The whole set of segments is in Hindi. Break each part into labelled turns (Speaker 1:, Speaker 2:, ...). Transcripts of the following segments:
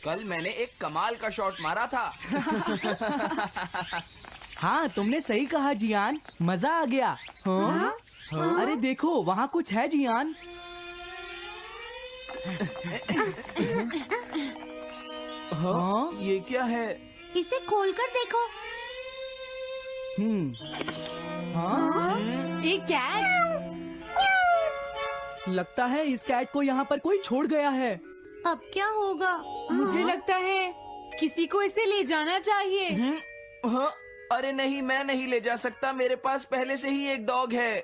Speaker 1: कल मैंने एक कमाल का शॉट मारा था।
Speaker 2: हाँ, तुमने सही कहा जियान, मजा आ गया। हाँ? अरे देखो, वहाँ कुछ है जियान। हाँ?
Speaker 1: ये क्या है?
Speaker 3: इसे खोलकर देखो।
Speaker 2: हाँ?
Speaker 4: एक कैट।
Speaker 2: लगता है इस कैट को यहाँ पर कोई छोड़ गया है।
Speaker 3: अब क्या होगा?
Speaker 4: मुझे लगता है किसी को इसे ले जाना चाहिए।
Speaker 1: हाँ? अरे नहीं, मैं नहीं ले जा सकता, मेरे पास पहले से ही एक डॉग है।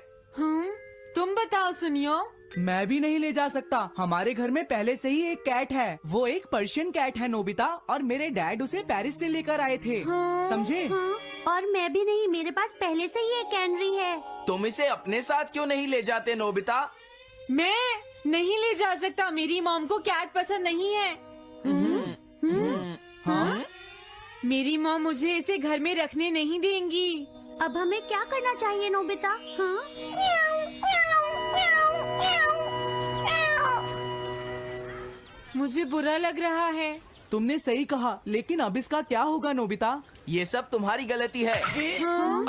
Speaker 4: तुम बताओ सुनियो।
Speaker 2: मैं भी नहीं ले जा सकता, हमारे घर में पहले से ही एक कैट है। वो एक पर्शियन कैट है नोबिता, और मेरे डैड उसे पेरिस से लेकर आए थे। समझे?
Speaker 3: और मैं भी नहीं, मेरे पास पहले से ही एक कैनरी है।
Speaker 1: तुम इसे अपने साथ क्यों नहीं ले जाते नोबिता?
Speaker 4: मैं नहीं ले जा सकता, मेरी मॉम को कैट पसंद नहीं है।
Speaker 2: हाँ?
Speaker 4: मेरी मॉम मुझे इसे घर में रखने नहीं देंगी।
Speaker 3: अब हमें क्या करना चाहिए नोबिता? हाँ?
Speaker 4: मुझे बुरा लग रहा है।
Speaker 2: तुमने सही कहा, लेकिन अब इसका क्या होगा नोबिता?
Speaker 1: ये सब तुम्हारी गलती है।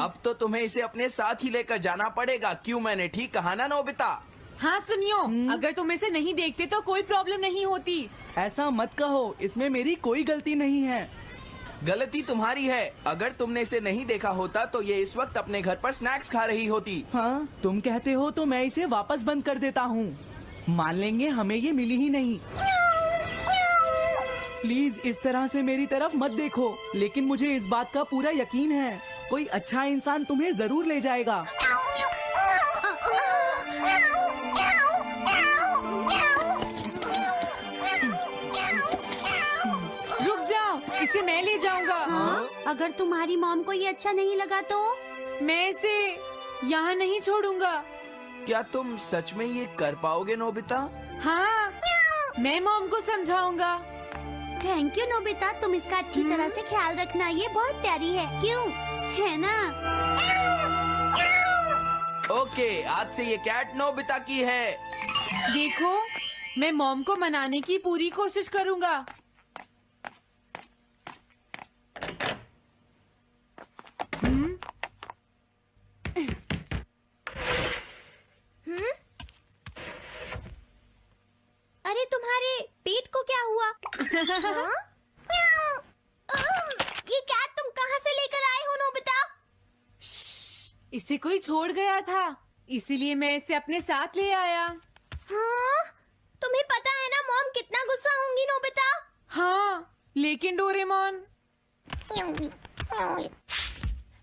Speaker 1: अब तो तुम्हें इसे अपने साथ ही लेकर जाना पड़ेगा। क्यों, मैंने ठीक कहा ना नोबिता?
Speaker 4: हाँ सुनियो, अगर तुम इसे नहीं देखते तो कोई प्रॉब्लम नहीं होती।
Speaker 2: ऐसा मत कहो, इसमें मेरी कोई गलती नहीं है।
Speaker 1: गलती तुम्हारी है। अगर तुमने इसे नहीं देखा होता तो ये इस वक्त अपने घर पर स्नैक्स खा रही होती।
Speaker 2: हाँ, तुम कहते हो तो मैं इसे वापस बंद कर देता हूँ। मान लेंगे हमें ये मिली ही नहीं। प्लीज इस तरह से मेरी तरफ मत देखो, लेकिन मुझे इस बात का पूरा यकीन है, कोई अच्छा इंसान तुम्हें जरूर ले जाएगा।
Speaker 4: रुक जाओ, इसे मैं ले जाऊंगा।
Speaker 3: अगर तुम्हारी मॉम को ये अच्छा नहीं लगा तो?
Speaker 4: मैं इसे यहाँ नहीं छोड़ूंगा।
Speaker 1: क्या तुम सच में ये कर पाओगे नोबिता?
Speaker 4: हाँ, मैं मॉम को समझाऊंगा।
Speaker 3: थैंक यू नोबिता, तुम इसका अच्छी तरह से ख्याल रखना, ये बहुत प्यारी है। क्यों, है ना?
Speaker 1: ओके, आज से ये कैट नोबिता की है।
Speaker 4: देखो, मैं मॉम को मनाने की पूरी कोशिश करूंगा।
Speaker 3: अरे तुम्हारे पेट को क्या हुआ? हाँ? ये कैट तुम कहाँ से लेकर आए हो नोबिता?
Speaker 4: इसे कोई छोड़ गया था, इसीलिए मैं इसे अपने साथ ले आया।
Speaker 3: हाँ? तुम्हें पता है ना मॉम कितना गुस्सा होंगी नोबिता?
Speaker 4: हाँ, लेकिन डोरेमोन,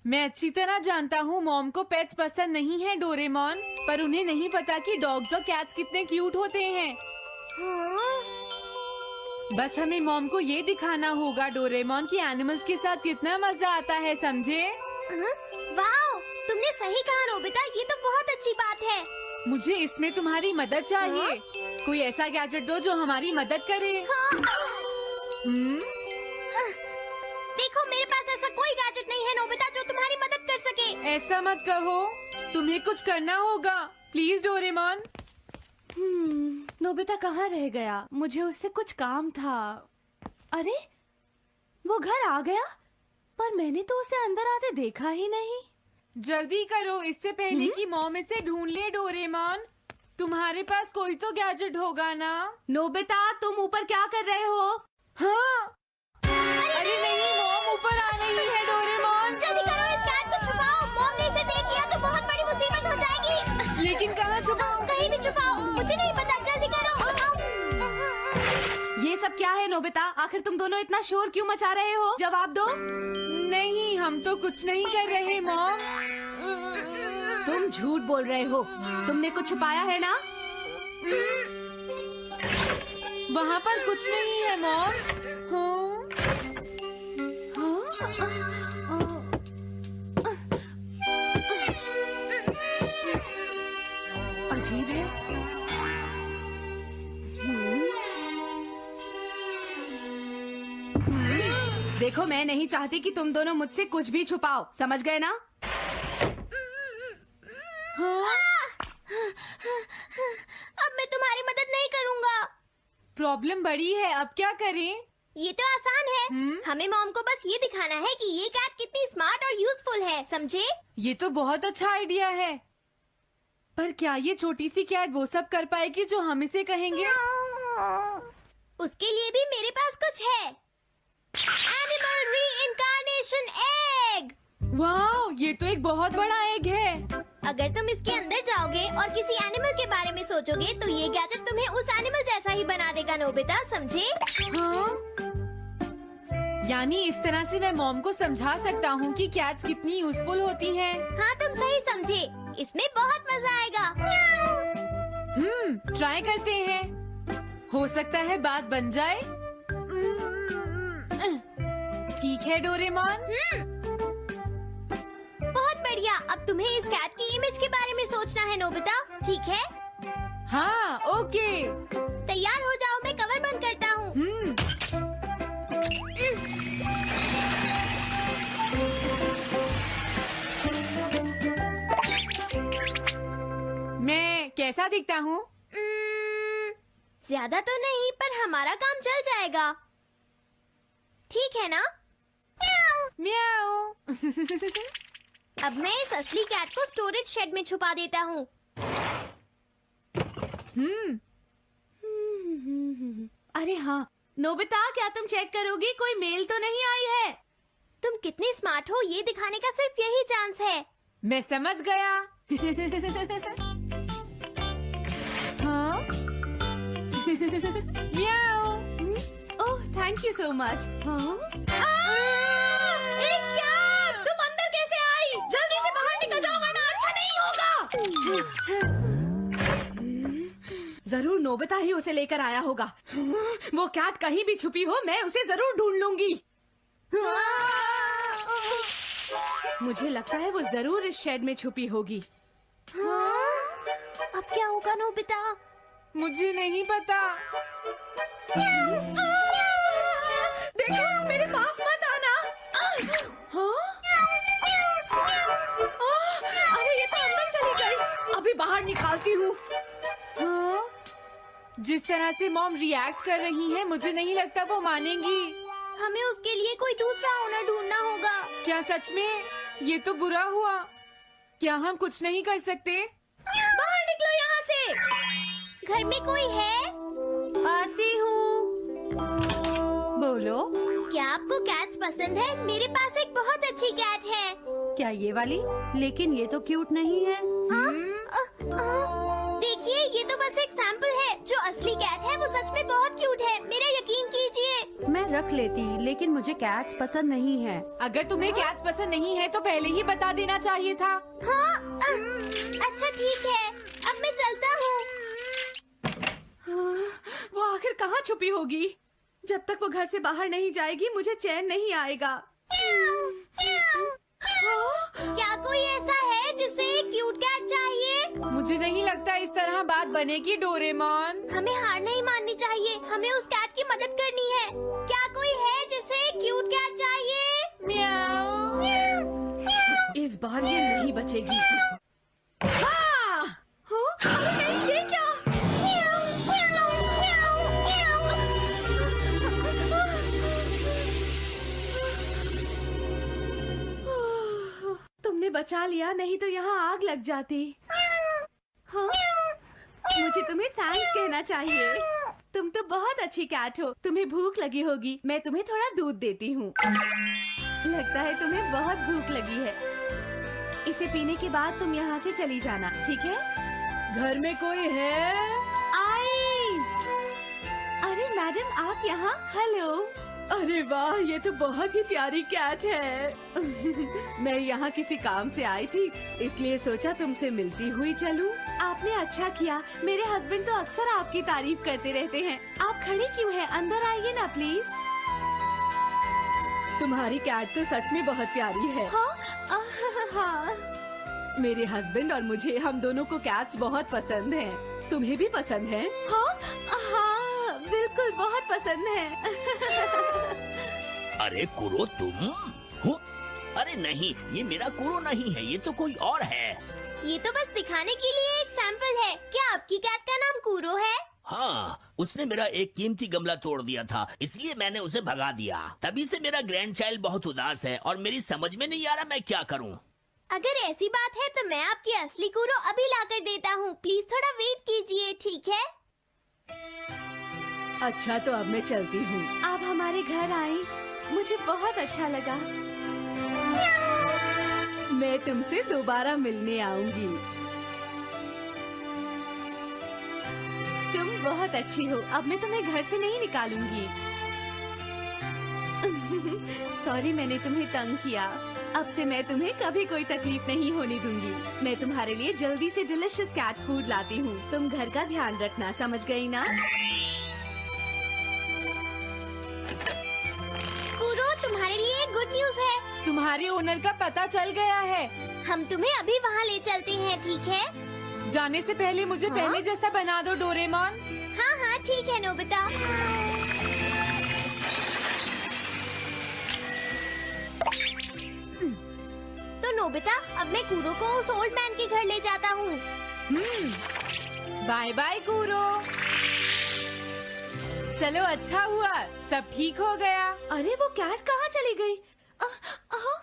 Speaker 4: मैं अच्छी तरह जानता हूँ मॉम को पेट्स पसंद नहीं है डोरेमोन, पर उन्हें नहीं पता कि डॉग्स और कैट्स कितने क्यूट होते हैं।
Speaker 3: हाँ?
Speaker 4: बस हमें मॉम को ये दिखाना होगा डोरेमोन कि एनिमल्स के साथ कितना मजा आता है, समझे?
Speaker 3: वाओ, तुमने सही कहा नोबिता, ये तो बहुत अच्छी बात है।
Speaker 4: मुझे इसमें तुम्हारी मदद चाहिए। कोई ऐसा गैजेट दो जो हमारी मदद करे।
Speaker 3: देखो, मेरे पास ऐसा कोई गैजेट नहीं है नोबिता जो तुम्हारी मदद कर सके।
Speaker 4: ऐसा मत कहो, तुम्हें कुछ करना होगा, प्लीज डोरेमोन।
Speaker 5: नोबिता कहाँ रह गया? मुझे उससे कुछ काम था। अरे, वो घर आ गया, पर मैंने तो उसे अंदर आते देखा ही नहीं।
Speaker 4: जल्दी करो, इससे पहले कि मॉम इसे ढूंढ ले डोरेमोन। तुम्हारे पास कोई तो गैजेट होगा ना?
Speaker 5: नोबिता, तुम ऊपर क्या कर रहे हो?
Speaker 4: हाँ? अरे नहीं, मॉम ऊपर आ रही है डोरेमोन।
Speaker 3: जल्दी करो, इस कैट को छुपाओ। मॉम ने इसे देख लिया तो बहुत बड़ी मुसीबत हो जाएगी।
Speaker 4: लेकिन कहाँ छुपाऊं?
Speaker 3: कहीं भी छुपाओ, मुझे नहीं पता, जल्दी करो।
Speaker 5: ये सब क्या है नोबिता? आखिर तुम दोनों इतना शोर क्यों मचा रहे हो? जवाब दो।
Speaker 4: नहीं, हम तो कुछ नहीं कर रहे मॉम।
Speaker 5: तुम झूठ बोल रहे हो, तुमने कुछ छुपाया है ना?
Speaker 4: वहाँ पर कुछ नहीं है मॉम।
Speaker 5: अजीब है। देखो, मैं नहीं चाहती कि तुम दोनों मुझसे कुछ भी छुपाओ, समझ गए ना?
Speaker 3: अब मैं तुम्हारी मदद नहीं करूँगा।
Speaker 4: प्रॉब्लम बड़ी है, अब क्या करें?
Speaker 3: ये तो आसान है। हमें मॉम को बस ये दिखाना है कि ये कैट कितनी स्मार्ट और यूजफुल है, समझे?
Speaker 4: ये तो बहुत अच्छा आइडिया है, पर क्या ये छोटी सी कैट वो सब कर पाएगी जो हम इसे कहेंगे?
Speaker 3: उसके लिए भी मेरे पास कुछ है। Animal reincarnation egg.
Speaker 4: वाह, ये तो एक बहुत बड़ा एग है।
Speaker 3: अगर तुम इसके अंदर जाओगे और किसी एनिमल के बारे में सोचोगे तो ये गैजेट तुम्हें उस एनिमल जैसा ही बना देगा, नोबिता, समझे?
Speaker 4: हाँ? यानी इस तरह से मैं मॉम को समझा सकता हूँ कि कैट्स कितनी यूजफुल होती हैं।
Speaker 3: हाँ, तुम सही समझे। इसमें बहुत मजा आएगा।
Speaker 4: ट्राई करते हैं। हो सकता है बात बन जाए। ठीक है डोरेमोन।
Speaker 3: बहुत बढ़िया। अब तुम्हें इस कैट की इमेज के बारे में सोचना है, नोबिता, ठीक है?
Speaker 4: हाँ, ओके।
Speaker 3: तैयार हो जाओ, मैं कवर बंद करता हूँ।
Speaker 4: मैं कैसा दिखता हूँ?
Speaker 3: ज्यादा तो नहीं, पर हमारा काम चल जाएगा, ठीक है ना?
Speaker 4: म्याऊ।
Speaker 3: अब मैं इस असली कैट को स्टोरेज शेड में छुपा देता हूँ।
Speaker 5: अरे हाँ, नोबिता, क्या तुम चेक करोगी कोई मेल तो नहीं आई है?
Speaker 3: तुम कितने स्मार्ट हो ये दिखाने का सिर्फ यही चांस है।
Speaker 4: मैं समझ गया। हाँ? म्याऊ।
Speaker 5: ओह, थैंक यू सो मच। तुम अंदर कैसे आई? जल्दी से बाहर निकल जाओ वरना अच्छा नहीं होगा। जरूर नोबिता ही उसे लेकर आया होगा। वो कैट कहीं भी छुपी हो, मैं उसे जरूर ढूंढ लूंगी। मुझे लगता है वो जरूर इस शेड में छुपी होगी।
Speaker 3: अब क्या होगा, नोबिता?
Speaker 4: मुझे नहीं पता।
Speaker 5: देखो, मेरे पास मत आना। हाँ? अरे ये तो अंदर चली गई। अभी बाहर निकालती हूँ।
Speaker 4: हाँ? जिस तरह से मॉम रिएक्ट कर रही है, मुझे नहीं लगता वो मानेंगी।
Speaker 3: हमें उसके लिए कोई दूसरा ओनर ढूंढना होगा।
Speaker 4: क्या सच में? ये तो बुरा हुआ। क्या हम कुछ नहीं कर सकते?
Speaker 3: बाहर निकलो यहाँ से। घर में कोई है? आती हूँ।
Speaker 5: बोलो,
Speaker 3: क्या आपको कैट्स पसंद है? मेरे पास एक बहुत अच्छी कैट है।
Speaker 6: क्या ये वाली? लेकिन ये तो क्यूट नहीं है।
Speaker 3: देखिए, ये तो बस एक सैंपल है। जो असली कैट है वो सच में बहुत क्यूट है, मेरा यकीन कीजिए।
Speaker 6: मैं रख लेती, लेकिन मुझे कैट्स पसंद नहीं है।
Speaker 4: अगर तुम्हें कैट्स पसंद नहीं है तो पहले ही बता देना चाहिए था।
Speaker 3: हाँ, अच्छा ठीक है, अब मैं चलता हूँ।
Speaker 5: वो आखिर कहाँ छुपी होगी? जब तक वो घर से बाहर नहीं जाएगी मुझे चैन नहीं आएगा।
Speaker 3: क्या कोई ऐसा है जिसे एक क्यूट कैट चाहिए?
Speaker 4: मुझे नहीं लगता इस तरह बात बनेगी डोरेमोन।
Speaker 3: हमें हार नहीं माननी चाहिए, हमें उस कैट की मदद करनी है। क्या कोई है जिसे एक क्यूट कैट चाहिए?
Speaker 4: म्याऊ।
Speaker 5: इस बार ये नहीं बचेगी। हाँ! अरे नहीं, ये क्या? तुमने बचा लिया, नहीं तो यहाँ आग लग जाती। हाँ? मुझे तुम्हें थैंक्स कहना चाहिए। तुम तो बहुत अच्छी कैट हो। तुम्हें भूख लगी होगी, मैं तुम्हें थोड़ा दूध देती हूँ। लगता है तुम्हें बहुत भूख लगी है। इसे पीने के बाद तुम यहाँ से चली जाना, ठीक है? घर में कोई है? आई! अरे मैडम, आप यहाँ? हेलो। अरे वाह, ये तो बहुत ही प्यारी कैट है। मैं यहाँ किसी काम से आई थी, इसलिए सोचा तुमसे मिलती हुई चलूं। आपने अच्छा किया। मेरे हस्बैंड तो अक्सर आपकी तारीफ करते रहते हैं। आप खड़ी क्यों हैं? अंदर आइए ना प्लीज। तुम्हारी कैट तो सच में बहुत प्यारी है। हाँ? हाँ। मेरे हस्बैंड और मुझे, हम दोनों को कैट्स बहुत पसंद हैं। तुम्हें भी पसंद है? हाँ, हाँ, बिल्कुल बहुत पसंद है।
Speaker 7: अरे कुरो, तुम हो? अरे नहीं, ये मेरा कुरो नहीं है, ये तो कोई और है।
Speaker 3: ये तो बस दिखाने के लिए एक सैंपल है। क्या आपकी कैट का नाम कूरो है?
Speaker 7: हाँ, उसने मेरा एक कीमती गमला तोड़ दिया था, इसलिए मैंने उसे भगा दिया। तभी से मेरा ग्रैंड चाइल्ड बहुत उदास है और मेरी समझ में नहीं आ रहा मैं क्या करूं।
Speaker 3: अगर ऐसी बात है तो मैं आपकी असली कूरो अभी लाकर देता हूँ। प्लीज थोड़ा वेट कीजिए, ठीक है?
Speaker 5: अच्छा तो अब मैं चलती हूँ। आप हमारे घर आई, मुझे बहुत अच्छा लगा। मैं तुमसे दोबारा मिलने आऊंगी। तुम बहुत अच्छी हो। अब मैं तुम्हें घर से नहीं निकालूंगी। सॉरी मैंने तुम्हें तंग किया। अब से मैं तुम्हें कभी कोई तकलीफ नहीं होने दूंगी। मैं तुम्हारे लिए जल्दी से डिलिशियस कैट फूड लाती हूँ। तुम घर का ध्यान रखना, समझ गई ना?
Speaker 3: कूरो, तुम्हारे लिए गुड न्यूज है।
Speaker 4: तुम्हारे ओनर का पता चल गया है।
Speaker 3: हम तुम्हें अभी वहाँ ले चलते हैं, ठीक है?
Speaker 4: जाने से पहले मुझे पहले जैसा बना दो डोरेमोन।
Speaker 3: हाँ हाँ ठीक है नोबिता। तो नोबिता, अब मैं कूरो को उस ओल्ड मैन के घर ले जाता हूँ।
Speaker 4: बाय बाय कूरो। चलो अच्छा हुआ, सब ठीक हो गया।
Speaker 5: अरे वो कैट कहाँ चली गई?
Speaker 4: हाँ?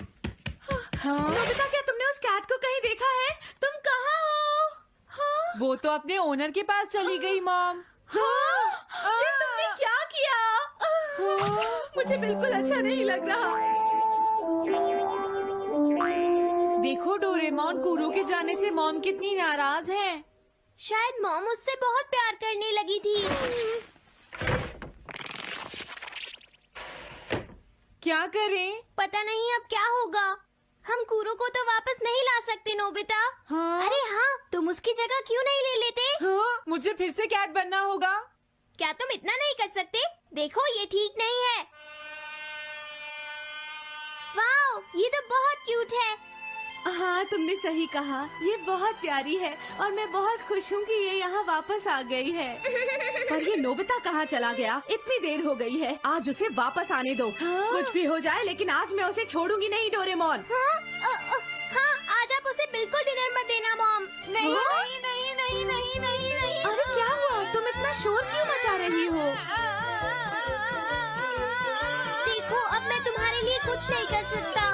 Speaker 5: नोबिता, क्या तुमने उस कैट को कहीं देखा है? तुम कहाँ हो? हाँ?
Speaker 4: वो तो अपने ओनर के पास चली गई मॉम।
Speaker 5: हाँ? ये तुमने क्या किया? मुझे बिल्कुल अच्छा नहीं लग रहा।
Speaker 4: देखो डोरेमोन, कूरो के जाने से मॉम कितनी नाराज हैं।
Speaker 3: शायद मॉम उससे बहुत प्यार करने लगी थी।
Speaker 4: क्या करें?
Speaker 3: पता नहीं अब क्या होगा। हम कूरो को तो वापस नहीं ला सकते नोबिता।
Speaker 4: हाँ?
Speaker 3: अरे हाँ, तुम उसकी जगह क्यों नहीं ले लेते?
Speaker 4: हाँ? मुझे फिर से कैट बनना होगा।
Speaker 3: क्या तुम इतना नहीं कर सकते? देखो ये ठीक नहीं है। वाओ, ये तो बहुत क्यूट है।
Speaker 5: हाँ तुमने सही कहा, ये बहुत प्यारी है और मैं बहुत खुश हूँ कि ये यहाँ वापस आ गई है। पर ये नोबिता कहाँ चला गया? इतनी देर हो गई है, आज उसे वापस आने दो।
Speaker 4: हाँ?
Speaker 5: कुछ भी हो जाए लेकिन आज मैं उसे छोड़ूंगी नहीं डोरेमोन।
Speaker 3: हाँ, आज आप उसे बिल्कुल डिनर मत देना मॉम।
Speaker 4: नहीं
Speaker 5: हाँ?
Speaker 4: नहीं नहीं नहीं नहीं नहीं नहीं।
Speaker 5: अरे क्या हुआ? तुम इतना शोर क्यों मचा रही हो?
Speaker 3: देखो अब मैं तुम्हारे लिए कुछ नहीं कर सकता।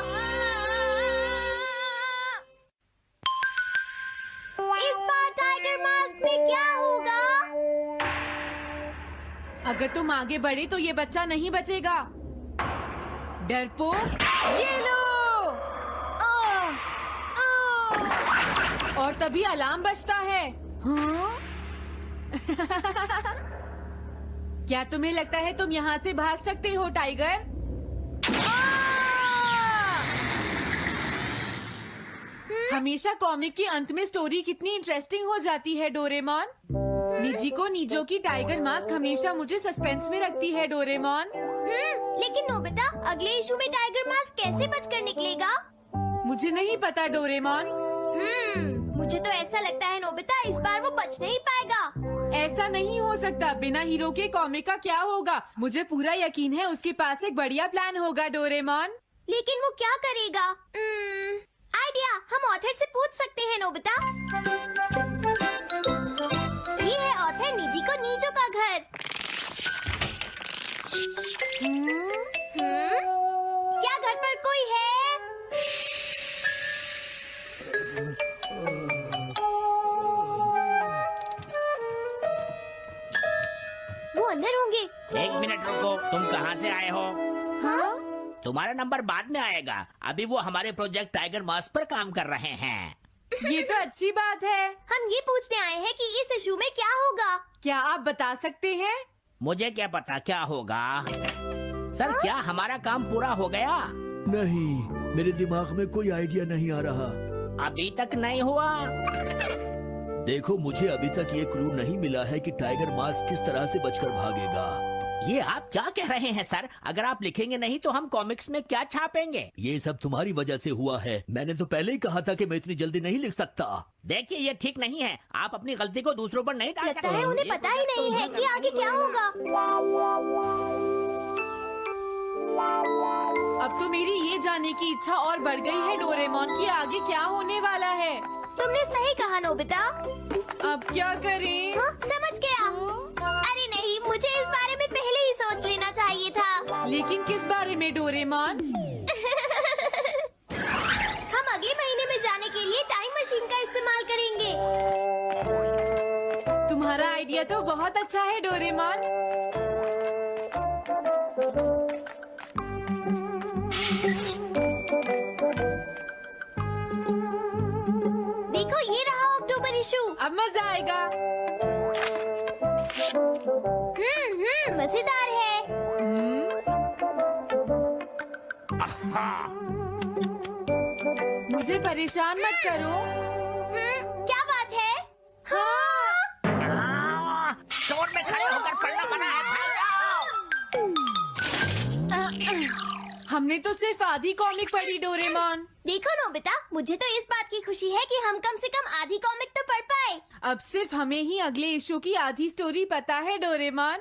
Speaker 3: इस बार टाइगर मास्क में क्या होगा?
Speaker 4: अगर तुम आगे बढ़े तो ये बच्चा नहीं बचेगा। डरपोक, ये लो। और तभी अलार्म बजता है। हाँ? क्या तुम्हें लगता है तुम यहाँ से भाग सकते हो टाइगर? हमेशा कॉमिक के अंत में स्टोरी कितनी इंटरेस्टिंग हो जाती है डोरेमोन। निजी को नीजो की टाइगर मास्क हमेशा मुझे सस्पेंस में रखती है डोरेमोन।
Speaker 3: लेकिन नोबिता, अगले इशू में टाइगर मास्क कैसे बचकर निकलेगा?
Speaker 4: मुझे नहीं पता डोरेमोन।
Speaker 3: मुझे तो ऐसा लगता है नोबिता, इस बार वो बच नहीं पाएगा।
Speaker 4: ऐसा नहीं हो सकता। बिना हीरो के कॉमिक का क्या होगा? मुझे पूरा यकीन है उसके पास एक बढ़िया प्लान होगा डोरेमोन।
Speaker 3: लेकिन वो क्या करेगा? आइडिया, हम ऑथर से पूछ सकते हैं नोबिता। ये है ऑथर निजी को नीजो का घर। क्या घर पर कोई है? वो अंदर होंगे।
Speaker 7: एक मिनट रुको, तुम कहाँ से आए हो?
Speaker 3: हाँ?
Speaker 7: तुम्हारा नंबर बाद में आएगा, अभी वो हमारे प्रोजेक्ट टाइगर मास्क पर काम कर रहे हैं।
Speaker 4: ये तो अच्छी बात है।
Speaker 3: हम ये पूछने आए हैं कि इस इशू में क्या होगा।
Speaker 4: क्या आप बता सकते हैं?
Speaker 7: मुझे क्या पता क्या होगा। सर क्या हमारा काम पूरा हो गया?
Speaker 8: नहीं, मेरे दिमाग में कोई आइडिया नहीं आ रहा।
Speaker 7: अभी तक नहीं हुआ।
Speaker 8: देखो, मुझे अभी तक ये क्लू नहीं मिला है कि टाइगर मास्क किस तरह से बचकर भागेगा।
Speaker 7: ये आप क्या कह रहे हैं सर? अगर आप लिखेंगे नहीं तो हम कॉमिक्स में क्या छापेंगे?
Speaker 8: ये सब तुम्हारी वजह से हुआ है। मैंने तो पहले ही कहा था कि मैं इतनी जल्दी नहीं लिख सकता।
Speaker 7: देखिए ये ठीक नहीं है, आप अपनी गलती को दूसरों पर नहीं डाल
Speaker 3: लगता
Speaker 7: सकते।
Speaker 3: है उन्हें
Speaker 7: ये
Speaker 3: पता ही
Speaker 7: प्रोजेक्ट तो
Speaker 3: नहीं है
Speaker 7: उन्हें
Speaker 3: कि
Speaker 7: करना
Speaker 3: आगे
Speaker 7: ही
Speaker 3: क्या
Speaker 7: होगा।
Speaker 4: अब तो मेरी ये जानने की इच्छा और बढ़ गई है डोरेमोन कि आगे क्या होने वाला है।
Speaker 3: तुमने सही कहा नोबिता।
Speaker 4: अब क्या करें?
Speaker 3: हाँ, समझ गया। अरे नहीं,
Speaker 4: लेकिन किस बारे में डोरेमोन?
Speaker 3: हम अगले महीने में जाने के लिए टाइम मशीन का इस्तेमाल करेंगे।
Speaker 4: तुम्हारा आइडिया तो बहुत अच्छा है डोरेमोन।
Speaker 3: देखो ये रहा अक्टूबर इशू।
Speaker 4: अब मजा आएगा।
Speaker 3: मजेदार है।
Speaker 4: मुझे परेशान मत करो।
Speaker 3: क्या बात है?
Speaker 4: हाँ।
Speaker 7: स्टोर में खड़े होकर पढ़ना मना है, भाग जाओ।
Speaker 4: हमने तो सिर्फ आधी कॉमिक पढ़ी डोरेमोन।
Speaker 3: देखो नोबिता, मुझे तो इस बात की खुशी है कि हम कम से कम आधी कॉमिक तो पढ़ पाए।
Speaker 4: अब सिर्फ हमें ही अगले इशू की आधी स्टोरी पता है डोरेमोन।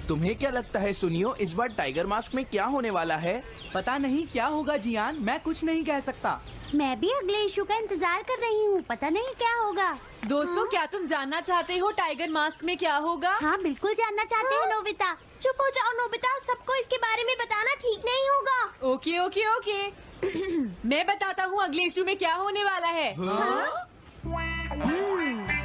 Speaker 1: तुम्हें क्या लगता है सुनियो, इस बार टाइगर मास्क में क्या होने वाला है?
Speaker 2: पता नहीं क्या होगा जियान, मैं कुछ नहीं कह सकता।
Speaker 6: मैं भी अगले इशू का इंतजार कर रही हूँ, पता नहीं क्या होगा।
Speaker 4: दोस्तों, क्या तुम जानना चाहते हो टाइगर मास्क में क्या होगा?
Speaker 6: हाँ बिल्कुल जानना चाहते हैं नोबिता।
Speaker 3: चुप हो जाओ नोबिता, सबको इसके बारे में बताना ठीक नहीं होगा।
Speaker 4: Okay okay okay. मैं बताता हूँ अगले इशू में क्या होने वाला है।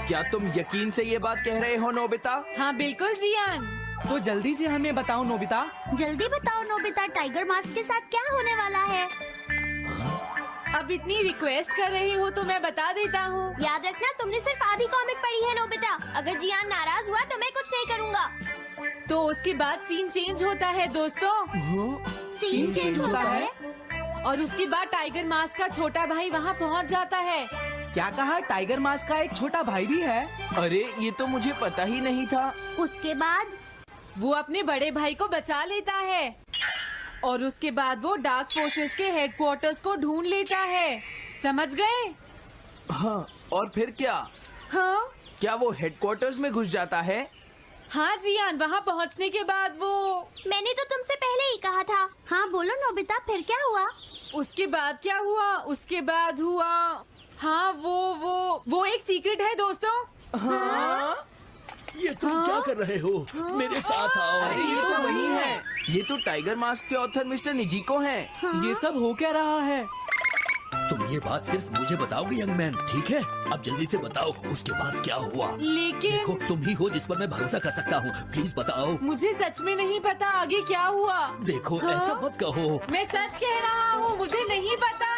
Speaker 1: क्या तुम यकीन से ये बात कह रहे हो नोबिता?
Speaker 4: हाँ बिल्कुल जियान।
Speaker 2: तो जल्दी से हमें बताओ नोबिता।
Speaker 6: जल्दी बताओ नोबिता, टाइगर मास्क के साथ क्या होने वाला है?
Speaker 4: अब इतनी रिक्वेस्ट कर रहे हो तो मैं बता देता हूँ।
Speaker 3: याद रखना, तुमने सिर्फ आधी कॉमिक पढ़ी है नोबिता। अगर जियान नाराज हुआ तो मैं कुछ नहीं करूँगा।
Speaker 4: तो उसके बाद सीन चेंज होता है दोस्तों,
Speaker 6: सीन चेंज होता है?
Speaker 4: और उसके बाद टाइगर मास्क का छोटा भाई वहाँ पहुँच जाता है।
Speaker 2: क्या कहा? टाइगर मास्क का एक छोटा भाई भी है?
Speaker 1: अरे ये तो मुझे पता ही नहीं था।
Speaker 6: उसके बाद
Speaker 4: वो अपने बड़े भाई को बचा लेता है और उसके बाद वो डार्क फोर्सेस के हेडक्वार्टर्स को ढूंढ लेता है। समझ गए?
Speaker 1: हाँ, और फिर क्या?
Speaker 4: हाँ
Speaker 1: क्या वो हेडक्वार्टर्स में घुस जाता है?
Speaker 4: हाँ जियान, वहाँ पहुँचने के बाद वो
Speaker 3: मैंने तो तुमसे पहले ही कहा था।
Speaker 6: हाँ बोलो नोबिता, फिर क्या हुआ?
Speaker 4: उसके बाद क्या हुआ? उसके बाद हुआ, हाँ वो एक सीक्रेट है दोस्तों।
Speaker 1: हाँ?
Speaker 8: ये तुम क्या कर रहे हो? मेरे साथ आओ।
Speaker 1: अरे ये तो वही है। ये तो टाइगर मास्क के ऑथर मिस्टर निजिको हैं।
Speaker 2: ये सब हो क्या रहा है?
Speaker 8: तुम ये बात सिर्फ मुझे बताओगे यंग मैन, ठीक है? अब जल्दी से बताओ उसके बाद क्या हुआ।
Speaker 4: लेकिन
Speaker 8: देखो, तुम ही हो जिस पर मैं भरोसा कर सकता हूँ, प्लीज बताओ।
Speaker 4: मुझे सच में नहीं पता आगे क्या हुआ।
Speaker 8: देखो
Speaker 4: हाँ?
Speaker 8: ऐसा मत कहो।
Speaker 4: मैं सच कह रहा हूँ, मुझे नहीं पता।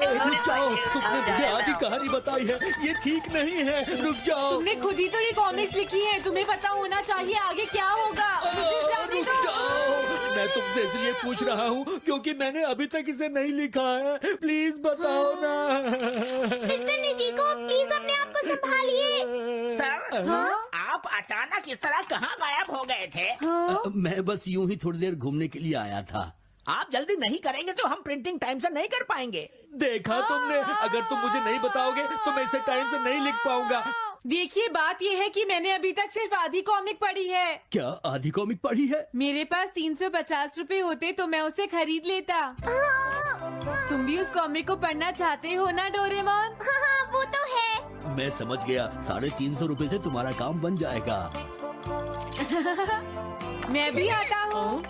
Speaker 8: रुक जाओ, तुमने मुझे आधी कहानी बताई है, ये ठीक नहीं है। रुक जाओ।
Speaker 4: तुमने खुद ही तो ये कॉमिक्स लिखी है, तुम्हें पता होना चाहिए आगे क्या होगा। मुझे जाने
Speaker 8: रुक
Speaker 4: दो।
Speaker 8: जाओ, मैं तुमसे इसलिए पूछ रहा हूँ क्योंकि मैंने अभी तक इसे नहीं लिखा है। प्लीज बताओ ना।
Speaker 3: मिस्टर निजिको, प्लीज अपने आप को संभालिए।
Speaker 7: सर,
Speaker 4: हाँ?
Speaker 7: आप अचानक इस तरह कहाँ गायब हो गए थे?
Speaker 4: हाँ?
Speaker 8: मैं बस यूं ही थोड़ी देर घूमने के लिए आया था।
Speaker 7: आप जल्दी नहीं करेंगे तो हम प्रिंटिंग टाइम से नहीं कर पाएंगे।
Speaker 8: देखा तुमने, अगर तुम मुझे नहीं बताओगे तो मैं इसे टाइम से नहीं लिख पाऊंगा।
Speaker 4: देखिए, बात ये है कि मैंने अभी तक सिर्फ आधी कॉमिक पढ़ी है।
Speaker 8: क्या आधी कॉमिक पढ़ी है?
Speaker 4: मेरे पास 350 रुपए होते तो मैं उसे खरीद लेता। तुम भी उस कॉमिक को पढ़ना चाहते हो ना डोरेमोन?
Speaker 3: हाँ वो तो है।
Speaker 8: मैं समझ गया, 350 रुपए से तुम्हारा काम बन जाएगा।
Speaker 4: मैं भी आता हूँ।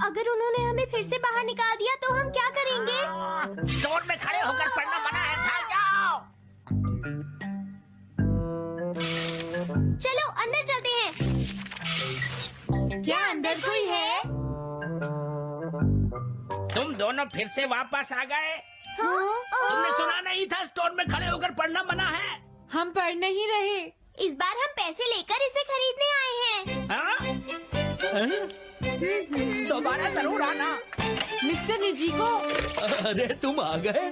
Speaker 3: अगर उन्होंने हमें फिर से बाहर निकाल दिया तो हम क्या करेंगे?
Speaker 7: स्टोर में खड़े होकर पढ़ना मना है, भाग जाओ।
Speaker 3: चलो अंदर चलते हैं। क्या अंदर कोई है?
Speaker 7: तुम दोनों फिर से वापस आ गए। तुमने सुना नहीं था स्टोर में खड़े होकर पढ़ना मना है?
Speaker 4: हम पढ़ नहीं रहे।
Speaker 3: इस बार हम पैसे लेकर इसे खरीदने आए हैं।
Speaker 7: हाँ? दोबारा जरूर आना।
Speaker 4: मिस्टर निजिको,
Speaker 8: अरे तुम आ गए।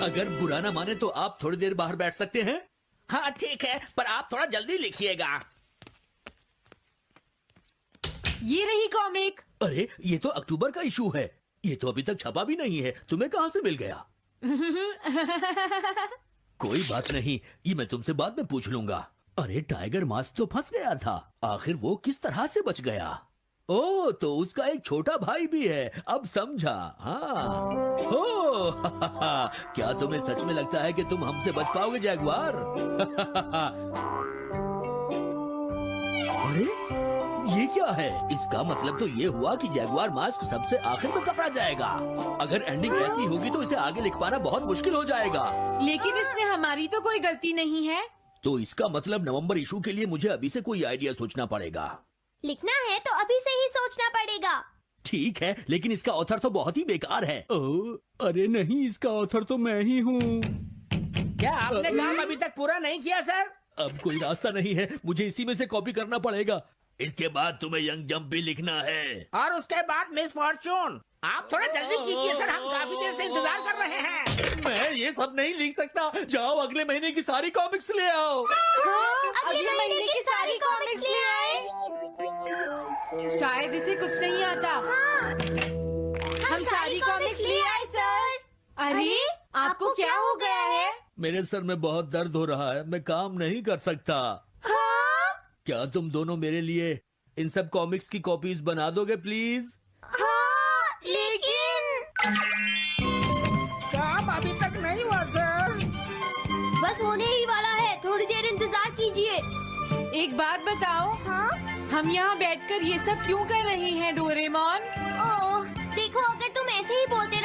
Speaker 8: अगर बुरा ना माने तो आप थोड़ी देर बाहर बैठ सकते हैं।
Speaker 7: हाँ ठीक है, पर आप थोड़ा जल्दी लिखिएगा।
Speaker 4: ये रही कॉमिक।
Speaker 8: अरे ये तो अक्टूबर का इशू है, ये तो अभी तक छपा भी नहीं है। तुम्हें कहाँ से मिल गया? कोई बात नहीं, ये मैं तुमसे बाद में पूछ लूंगा। अरे टाइगर मास्क तो फंस गया था, आखिर वो किस तरह से बच गया? ओ, तो उसका एक छोटा भाई भी है, अब समझा। हाँ। ओ, क्या तुम्हें सच में लगता है कि तुम हमसे बच पाओगे जैगवार? अरे ये क्या है? इसका मतलब तो ये हुआ कि जैगुआर मास्क सबसे आखिर में पकड़ा जाएगा। अगर एंडिंग ऐसी होगी तो इसे आगे लिख पाना बहुत मुश्किल हो जाएगा।
Speaker 4: लेकिन इसमें हमारी तो कोई गलती नहीं है।
Speaker 8: तो इसका मतलब नवंबर इशू के लिए मुझे अभी से कोई आइडिया सोचना पड़ेगा।
Speaker 3: लिखना है तो अभी से ही सोचना पड़ेगा।
Speaker 8: ठीक है, लेकिन इसका ऑथर तो बहुत ही बेकार है। अरे नहीं, इसका ऑथर तो मैं ही हूँ।
Speaker 7: क्या आपने काम अभी तक पूरा नहीं किया सर?
Speaker 8: अब कोई रास्ता नहीं है, मुझे इसी में से कॉपी करना पड़ेगा। इसके बाद तुम्हें यंग जंप भी लिखना है।
Speaker 7: और उसके बाद मिस फॉर्चून। आप थोड़ा जल्दी कीजिए सर, हम काफी देर से इंतजार कर रहे हैं।
Speaker 8: मैं ये सब नहीं लिख सकता। जाओ अगले महीने की सारी कॉमिक्स ले आओ।
Speaker 4: अगले महीने की सारी कॉमिक्स ले आए। शायद इसे कुछ नहीं आता। हम सारी कॉमिक्स ले आए सर। अरे आपको क्या हो गया है?
Speaker 8: मेरे सर में बहुत दर्द हो रहा है, मैं काम नहीं कर सकता। क्या तुम दोनों मेरे लिए इन सब कॉमिक्स की कॉपीज बना दोगे प्लीज?
Speaker 3: लेकिन
Speaker 7: काम अभी तक नहीं हुआ सर।
Speaker 3: बस होने ही वाला है, थोड़ी देर इंतजार कीजिए।
Speaker 4: एक बात बताओ, हम यहाँ बैठकर ये सब क्यों कर रहे हैं डोरेमोन?
Speaker 3: ओह, देखो अगर तुम ऐसे ही बोलते